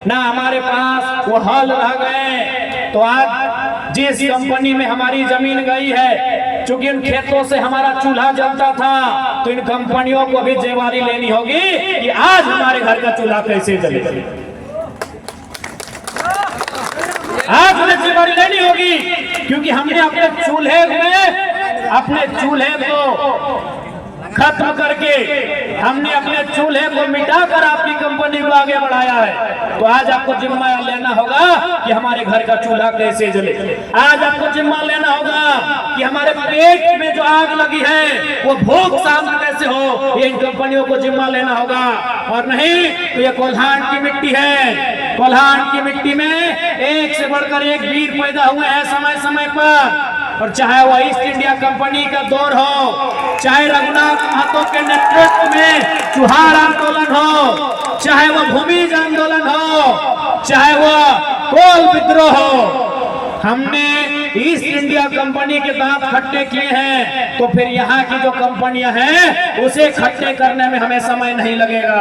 ना हमारे पास वो हल रह गए। तो आज जिस कंपनी में हमारी जमीन गई है, चूंकि इन खेतों से हमारा चूल्हा जलता था, तो इन कंपनियों को भी जिम्मेदारी लेनी होगी कि आज हमारे घर का चूल्हा कैसे जले। आज उन्हें जिम्मेदारी लेनी होगी, क्योंकि हमने अपने चूल्हे को खत्म करके, हमने अपने चूल्हे को मिटाकर आपकी कंपनी को आगे बढ़ाया है। तो आज आपको जिम्मा लेना होगा कि हमारे घर का चूल्हा कैसे जले। आज आपको जिम्मा लेना होगा कि हमारे पेट में जो आग लगी है वो भूख शांत कैसे हो। ये इन कंपनियों को जिम्मा लेना होगा, और नहीं तो ये कोल्हान की मिट्टी है। कोल्हान की मिट्टी में एक से बढ़कर एक वीर पैदा हुए हैं समय समय पर। और चाहे वो ईस्ट इंडिया कंपनी का दौर हो, चाहे रघुनाथ महतो के नेतृत्व में चुहार आंदोलन हो, चाहे वो भूमिज आंदोलन हो, चाहे वो कोल विद्रोह हो, हमने ईस्ट इंडिया कंपनी के दांत खट्टे किए हैं। तो फिर यहाँ की जो कंपनियां हैं उसे खट्टे करने में हमें समय नहीं लगेगा,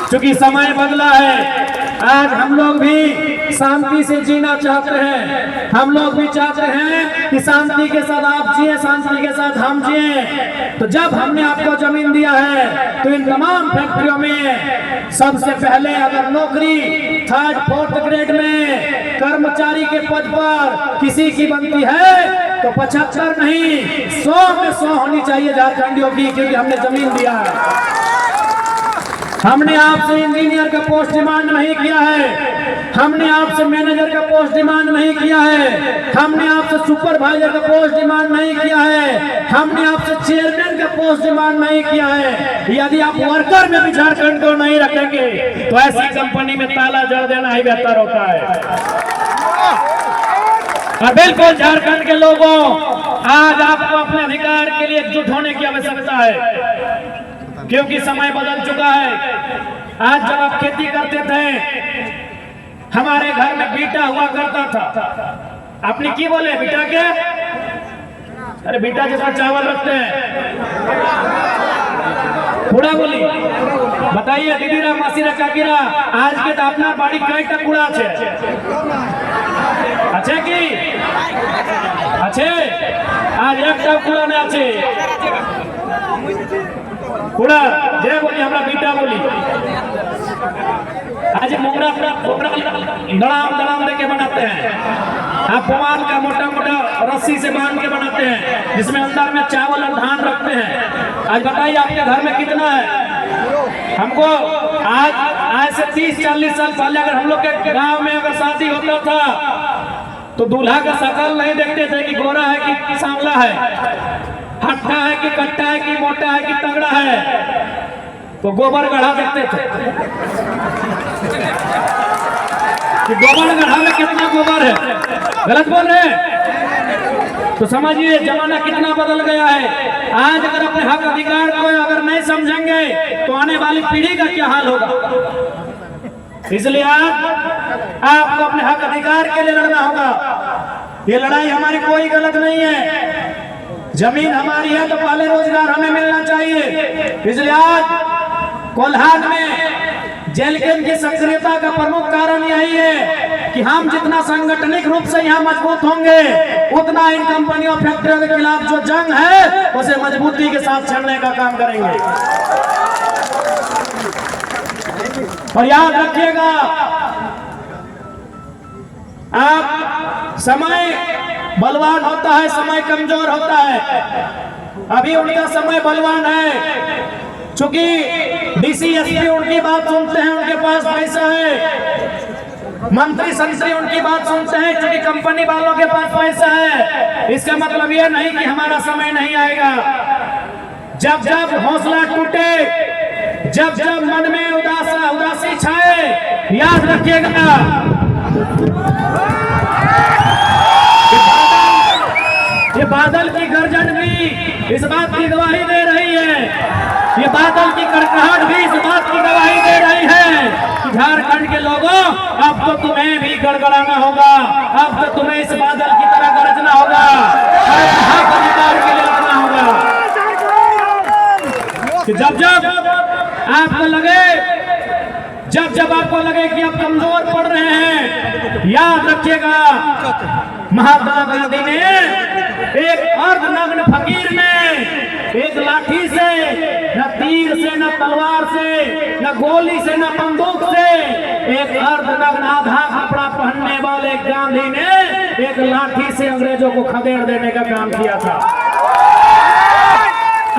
क्योंकि समय बदला है। आज हम लोग भी शांति से जीना चाहते हैं। हम लोग भी चाहते हैं कि शांति के साथ आप जिए, शांति के साथ हम जिए। तो जब हमने आपको जमीन दिया है, तो इन तमाम फैक्ट्रियों में सबसे पहले अगर नौकरी 3rd 4th ग्रेड में कर्मचारी के पद पर किसी की बनती है, तो 75 नहीं 100 में 100 होनी चाहिए झारखंडियों की, क्योंकि हमने जमीन दिया है। हमने आपसे इंजीनियर का पोस्ट डिमांड नहीं किया है, हमने आपसे मैनेजर का पोस्ट डिमांड नहीं किया है, हमने आपसे सुपरवाइजर का पोस्ट डिमांड नहीं किया है, हमने आपसे चेयरमैन का पोस्ट डिमांड नहीं किया है। यदि आप वर्कर में भी झारखंड को नहीं रखेंगे, तो ऐसी कंपनी में ताला जड़ देना ही बेहतर होता है। और बिल्कुल झारखंड के लोगों, आज आपको अपने अधिकार के लिए एकजुट होने की आवश्यकता है, क्योंकि समय बदल चुका है। आज जब आप खेती करते थे, हमारे घर में बीटा हुआ करता था। आपने की बोले बीटा के? अरे बीटा जैसा चावल रखते हैं, कूड़ा बोली। बताइए दीदीरा मासीरा काकीरा, आज के तो अपना बाड़ी कईटा कूड़ा छे अच्छे की अच्छे आज एक कूड़ा ने अच्छे कूड़ा जे बोली हमरा बीटा बोली। आज मोगरा दड़ाम दे के बनाते हैं, आप पुआल का मोटा मोटा रस्सी से बांध के बनाते हैं, जिसमें अंदर में चावल और धान रखते हैं। आज बताइए आपके घर में कितना है? हमको आज से 30-40 साल पहले अगर हम लोग के गांव में अगर शादी होता था, तो दूल्हा का शकल नहीं देखते थे कि गोरा है कि सांवला है, हट्टा है कि कट्टा है कि मोटा है कि तगड़ा है, तो गोबर गढ़ा देखते थे कि गोबर गढ़ा में कितना गोबर है। गलत बोल रहे हैं? तो समझिए जमाना कितना बदल गया है। आज अगर अपने हक अधिकार को अगर नहीं समझेंगे, तो आने वाली पीढ़ी का क्या हाल होगा। इसलिए आज आपको अपने हक अधिकार के लिए लड़ना होगा। ये लड़ाई हमारी कोई गलत नहीं है। जमीन हमारी है तो पहले रोजगार हमें मिलना चाहिए। इसलिए आज कोल्हान में जेलकेन की सक्रियता का प्रमुख कारण यही है कि हम जितना सांगठनिक रूप से यहाँ मजबूत होंगे, उतना इन कंपनियों फैक्ट्रियों के खिलाफ जो जंग है उसे मजबूती के साथ छेड़ने का काम करेंगे। और याद रखिएगा, आप समय बलवान होता है, समय कमजोर होता है। अभी उनका समय बलवान है, चूंकि डीसी एसपी उनकी बात सुनते हैं, उनके पास पैसा है। मंत्री संतरी उनकी बात सुनते हैं, क्योंकि कंपनी वालों के पास पैसा है। इसका मतलब यह नहीं कि हमारा समय नहीं आएगा। जब जब हौसला टूटे, जब जब मन में उदासी छाए, याद रखिएगा ये बादल की गर्जन भी इस बात की गवाही दे रही है, ये बादल की कड़कड़ाहट भी इस बात की गवाही दे रही है कि झारखंड के लोगों, अब तो तुम्हें भी गड़गड़ाना होगा, अब तो तुम्हें इस बादल की तरह गरजना होगा, हक अधिकार के लिए लड़ना होगा। कि जब जब आपको लगे, जब जब आपको लगे कि आप कमजोर पड़ रहे हैं, याद रखिएगा महात्मा गांधी ने एक अर्धनग्न फकीर ने एक लाठी से, न तीर से, न तलवार से, न गोली से, न बंदूक से, एक अर्धनग्न आधा कपड़ा पहनने वाले गांधी ने एक लाठी से अंग्रेजों को खदेड़ देने का काम किया था।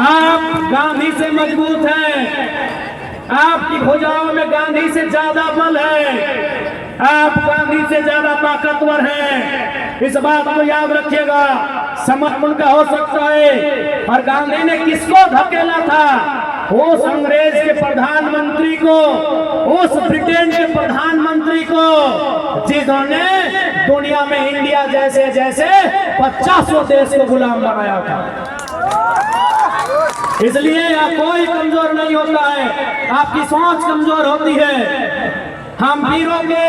आप गांधी से मजबूत हैं, आपकी भुजाओं में गांधी से ज्यादा बल है, आप गांधी से ज्यादा ताकतवर हैं। इस बात को याद रखिएगा। समय उनका हो सकता है, और गांधी ने किसको धकेला था? उस अंग्रेज के प्रधानमंत्री को, उस ब्रिटेन के प्रधानमंत्री को, जिन्होंने दुनिया में इंडिया जैसे जैसे 50 देश को गुलाम बनाया था। इसलिए कोई कमजोर नहीं होता है, आपकी सोच कमजोर होती है। हम वीरों के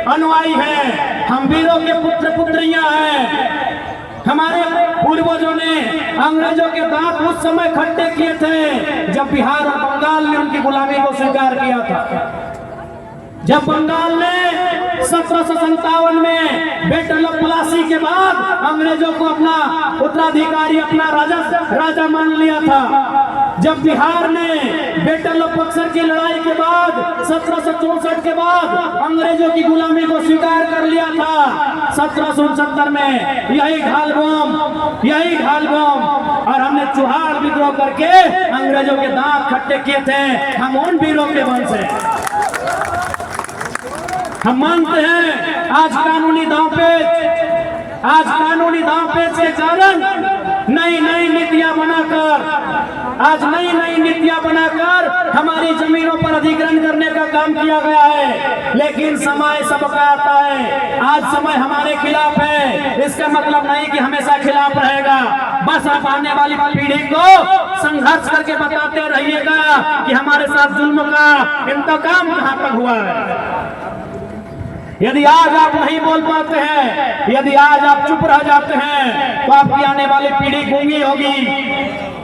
अनुयायी हैं, हम वीरों के पुत्र पुत्रियां हैं। हमारे पूर्वजों ने अंग्रेजों के दांत उस समय खट्टे किए थे जब बिहार और बंगाल ने उनकी गुलामी को स्वीकार किया था। जब बंगाल ने 1757 में बैटल ऑफ प्लासी के बाद अंग्रेजों को अपना उत्तराधिकारी, अपना राजा मान लिया था। जब बिहार ने बैटल ऑफ बक्सर की लड़ाई के बाद 1764 के बाद अंग्रेजों की गुलामी को स्वीकार कर लिया था 1769 में, यही घालबम और हमने चुहाड़ विद्रोह करके अंग्रेजों के दांत खट्टे किए थे। हम उन वीरों के वंश हैं। हम मानते हैं आज कानूनी दांवपेच के कारण नई नई नीतियां बनाकर हमारी जमीनों पर अधिग्रहण करने का काम किया गया है। लेकिन समय सबका आता है। आज समय हमारे खिलाफ है, इसका मतलब नहीं कि हमेशा खिलाफ रहेगा। बस आप आने वाली पीढ़ी को संघर्ष करके बताते रहिएगा कि हमारे साथ जुल्म का इंतकाम कहां तक हुआ है। यदि आज आप नहीं बोल पाते हैं, यदि आज आप चुप रह जाते हैं, तो आपकी आने वाली पीढ़ी गूंगी होगी।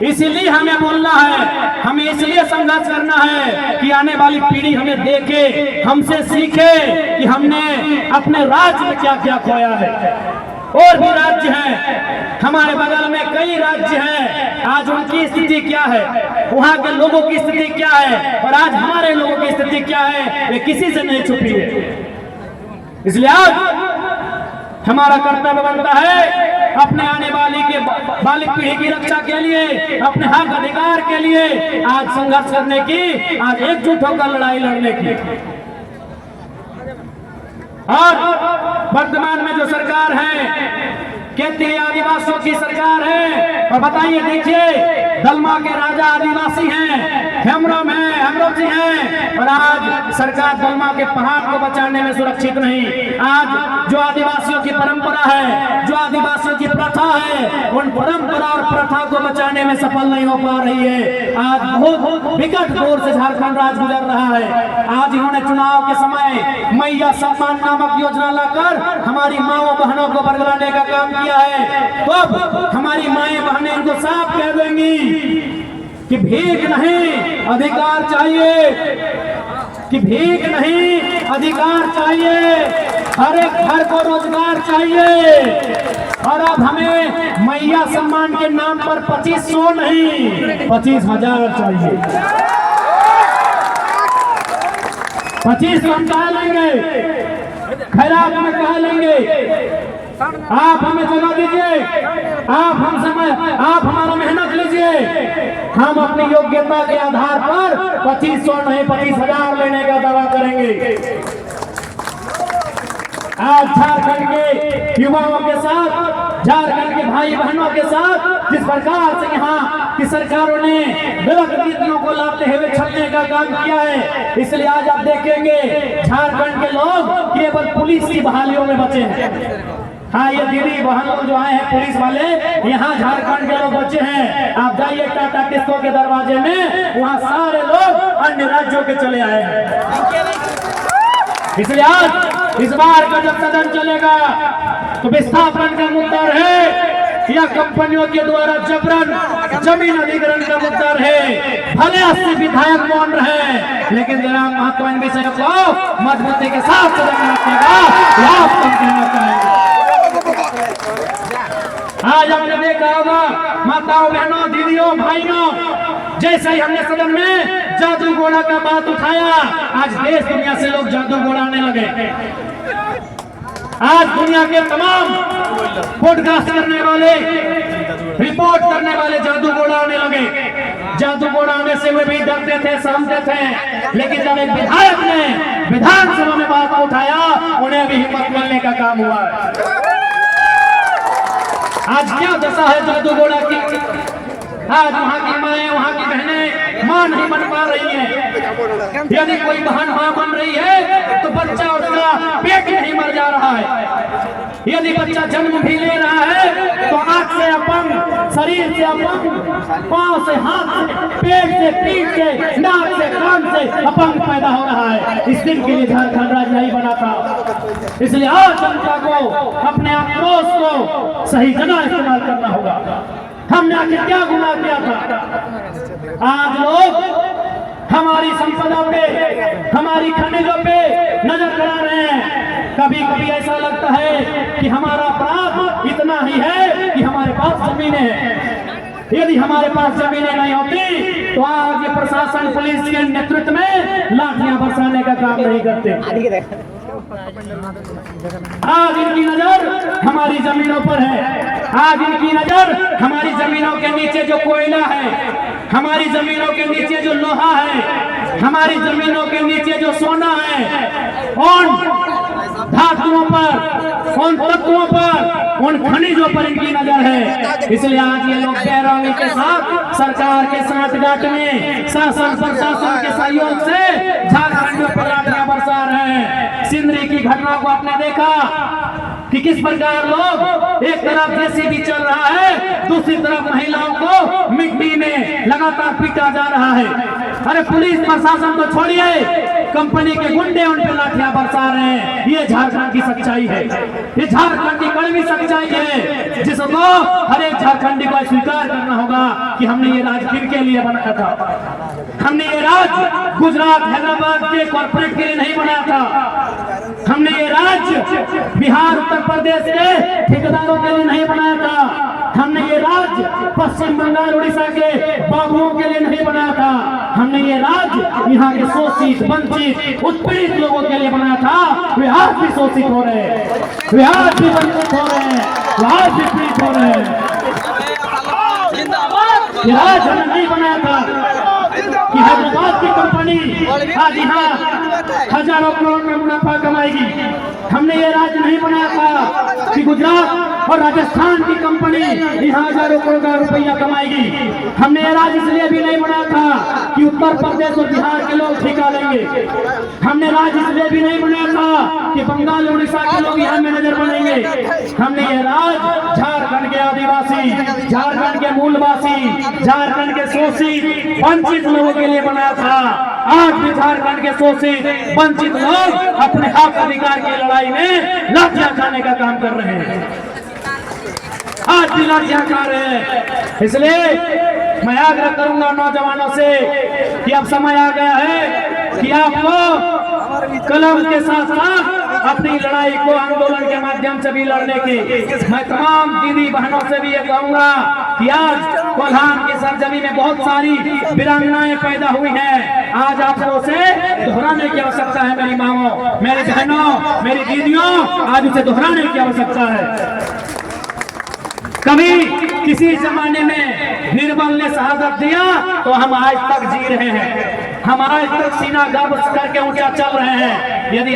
इसीलिए हमें बोलना है, हमें इसलिए संघर्ष करना है कि आने वाली पीढ़ी हमें देखे, हमसे सीखे कि हमने अपने राज्य में क्या क्या खोया है। और भी राज्य हैं, हमारे बगल में कई राज्य हैं, आज उनकी स्थिति क्या है, वहां के लोगों की स्थिति क्या है, और आज हमारे लोगों की स्थिति क्या है, ये किसी से नहीं छुपी है। इसलिए आज हमारा कर्तव्य बनता है अपने आने वाली पीढ़ी की रक्षा के लिए, अपने हक अधिकार के लिए आज संघर्ष करने की, आज एकजुट होकर लड़ाई लड़ने की। और वर्तमान में जो सरकार है, कहती है आदिवासियों की सरकार है, और बताइए देखिए दलमा के राजा आदिवासी हैं, हेमरम जी हैं, और आज सरकार दलमा के पहाड़ को बचाने में सुरक्षित नहीं। आज जो आदिवासियों की परंपरा है, जो आदिवासियों की प्रथा है, उन परंपरा और प्रथा को बचाने में सफल नहीं हो पा रही है। आज बहुत विकट दौर से झारखंड राज्य गुजर रहा है। आज इन्होंने चुनाव के समय मैया सम्मान नामक योजना लाकर हमारी माओ बहनों को बरगलाने का काम किया है। तो अब हमारी माएं बहनें इनको साफ कह देंगी कि भीख नहीं अधिकार चाहिए, कि भीख नहीं अधिकार चाहिए, हर एक घर को रोजगार चाहिए। और अब हमें मैया सम्मान के नाम पर 2500 नहीं 25,000 चाहिए। 25 हम कहा लेंगे, खैरात में कहा लेंगे। आप हमें जगह दीजिए, आप हमारा मेहनत लीजिए, हम अपनी योग्यता के आधार पर 2500 नहीं 25,000 लेने का दावा करेंगे। आज झारखंड के युवाओं के साथ, झारखंड के भाई बहनों के साथ जिस प्रकार से यहाँ की सरकारों ने गलत नीतियों को लाते हुए छलने का काम किया है, इसलिए आज आप देखेंगे झारखंड के लोग केवल पुलिस की बहालियों में बचे हैं। हाँ, ये दीदी बहन लोग जो आए हैं पुलिस वाले, यहाँ झारखंड के लोग बचे हैं। आप जाइए टाटा टिस्को के दरवाजे में, वहाँ सारे लोग अन्य राज्यों के चले आए हैं। इसलिए आज इस बार का जब सदन चलेगा तो विस्थापन का मुद्दा है, या कंपनियों के द्वारा जबरन जमीन अधिग्रहण का मुद्दा रहे, भले 80 विधायक मौन रहे, लेकिन जरा महत्वपूर्ण विषय को मजबूती के साथ सदन कहना चाहेंगे। आज हमने देखा होगा माताओं, बहनों, दीदियों, भाइयों, जैसे ही हमने सदन में जादू घोड़ा का बात उठाया, आज देश दुनिया से लोग जादू घोड़ा आने लगे। आज दुनिया के तमाम पॉडकास्ट करने वाले, रिपोर्ट करने वाले जादू घोड़ा आने लगे। जादू घोड़ा आने से वे भी डरते थे, सहमते थे, लेकिन जब एक विधायक ने विधानसभा में बात उठाया, उन्हें भी हिम्मत मिलने का काम हुआ। आज क्या दशा है जादू घोड़ा की? आज वहाँ की माएं, वहाँ की बहनें मां नहीं बन पा रही हैं। यदि कोई बहन मां बन रही है तो बच्चा उसका पेट नहीं मर जा रहा है। यदि बच्चा जन्म भी ले रहा है तो आंख से अपंग, शरीर से अपंग, पांव से, हाथ से, पेट से, पीठ से, नाक से, कान से अपंग पैदा हो रहा है। इस दिन के लिए झारखंड राज्य नहीं बना था। इसलिए आज जनता को अपने आक्रोश को सही जगह इस्तेमाल करना होगा। हमने आखिर क्या गुनाह किया था? आज लोग हमारी संपदा पे, हमारी खनिजों पे नजर गड़ा रहे हैं। कभी कभी ऐसा लगता है कि हमारा अपराध इतना ही है कि हमारे पास जमीनें हैं। यदि हमारे पास जमीनें नहीं होती तो आज ये प्रशासन, पुलिस के नेतृत्व में लाठियां बरसाने का काम नहीं करते। आज इनकी नजर हमारी जमीनों पर है। आज इनकी नजर हमारी जमीनों के नीचे जो कोयला है, हमारी जमीनों के नीचे जो लोहा है, हमारी जमीनों के नीचे जो सोना है, उन धातुओं पर, उन तत्वों पर, उन खनिजों पर इनकी नजर है। इसलिए आज ये लोग बेरहमी के साथ सरकार के साथ में शासन प्रशासन के सहयोग से झारखंड पर लाठियां बरसा रहे हैं। सिंदरी की घटना को आपने देखा कि किस प्रकार लोग, एक तरफ जेसीबी चल रहा है, दूसरी तरफ महिलाओं को मिट्टी में लगातार पीटा जा रहा है। अरे पुलिस प्रशासन को छोड़िए, कंपनी के गुंडे उन पे लाठियां बरसा रहे हैं। ये झारखंड की सच्चाई है, ये झारखंड की कड़वी सच्चाई है, जिसको हर एक झारखंडी को स्वीकार करना होगा कि हमने ये राज किनके लिए बनाया था। हमने ये राज गुजरात, हैदराबाद के कॉर्पोरेट के लिए नहीं बनाया था। हमने ये राज्य बिहार, उत्तर प्रदेश के ठेकेदारों के लिए नहीं बनाया था। हमने ये राज्य पश्चिम बंगाल, उड़ीसा के बाबुओं के लिए नहीं बनाया था। हमने ये राज्य यहाँ के शोषित, वंचित, उत्पीड़ित लोगों के लिए बनाया था। वे आज भी शोषित हो रहे हैं, वे आज भी वंचित हो रहे हैं, वे आज भी पीड़ित हो रहे हैं। ये राज्य हमने नहीं बनाया था कि हैदराबाद की कंपनी आज यहाँ हजारों करोड़ का मुनाफा कमाएगी। हमने ये राज्य नहीं बनाया था कि गुजरात और राजस्थान की कंपनी यहाँ हजारों करोड़ का रुपया कमाएगी। हमने ये राज्य इसलिए भी नहीं बनाया था कि उत्तर प्रदेश और बिहार के लोग ठेका लेंगे। हमने राज्य इसलिए भी नहीं बनाया था कि बंगाल, उड़ीसा के लोग यहाँ मैनेजर बनेंगे। हमने ये राज्य झारखंड के आदिवासी, झारखंड के मूलवासी, झारखंड के शोषित, वंचित लोगों के लिए बनाया था। आज भी झारखंड के शोषित, वंचित लोग अपने हक अधिकार की लड़ाई में लाठियां खाने का काम कर रहे हैं। आज भी लाठियां खा रहे हैं। इसलिए मैं आग्रह करूंगा नौजवानों से कि अब समय आ गया है कि आपको कलम के साथ साथ अपनी लड़ाई को आंदोलन के माध्यम से भी लड़ने की। मैं तमाम दीदी बहनों से भी ये कहूंगा कि आज कोल्हान की सरजमी में बहुत सारी वीरांगनाएं पैदा हुई हैं। आज आप लोगों से दोहराने की आवश्यकता है। मेरी माँओं, मेरी बहनों, मेरी दीदियों, आज उसे दोहराने की आवश्यकता है। कभी किसी जमाने में बीरबल ने शहादत दिया तो हम आज तक जी रहे हैं, हम आज तक सीना गर्व करके ऊंचा चल रहे हैं। यदि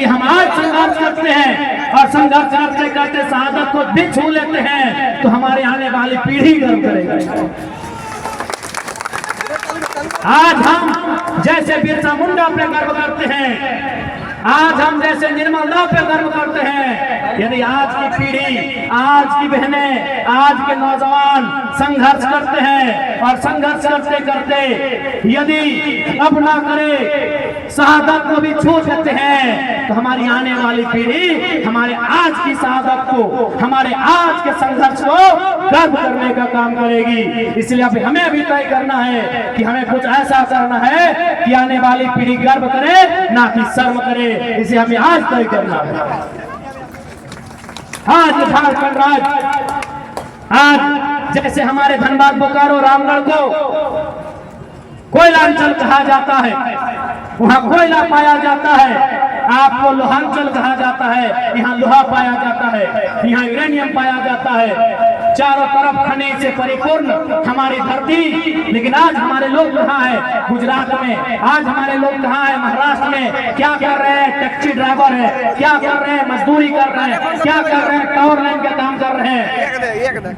हम आज संघर्ष करते हैं और संघर्ष करते करते शहादत को भी छू लेते हैं तो हमारे आने वाली पीढ़ी गर्व करेगी। आज हम जैसे बिरसा मुंडा पे गर्व करते हैं, आज हम जैसे निर्मलता पे गर्व करते हैं, यदि आज की पीढ़ी, आज की बहनें, आज के नौजवान संघर्ष करते हैं और संघर्ष करते करते यदि अपना करे शहादत को भी छू देते हैं, तो हमारी आने वाली पीढ़ी हमारे आज की शहादत को, हमारे आज के संघर्ष को गर्व करने का काम करेगी। इसलिए अभी हमें भी तय करना है कि हमें कुछ ऐसा करना है कि आने वाली पीढ़ी गर्व करे, ना कि शर्म करे। इसे हमें आज तय करना है। आज झारखंड राज्य, आज जैसे हमारे धनबाद, बोकारो, रामगढ़ को कोयलांचल कहा जाता है, वहाँ कोयला पाया जाता है। आपको लोहांचल कहा जाता है, यहाँ लोहा पाया जाता है, यहाँ यूरेनियम पाया जाता है। चारों तरफ खनिज से परिपूर्ण हमारी धरती, लेकिन आज हमारे लोग कहाँ है? गुजरात में। आज हमारे लोग कहाँ है? महाराष्ट्र में। क्या कर रहे हैं? टैक्सी ड्राइवर है। क्या कर रहे हैं? मजदूरी कर रहे हैं। क्या कर रहे हैं? टावर लाइन का काम कर रहे हैं।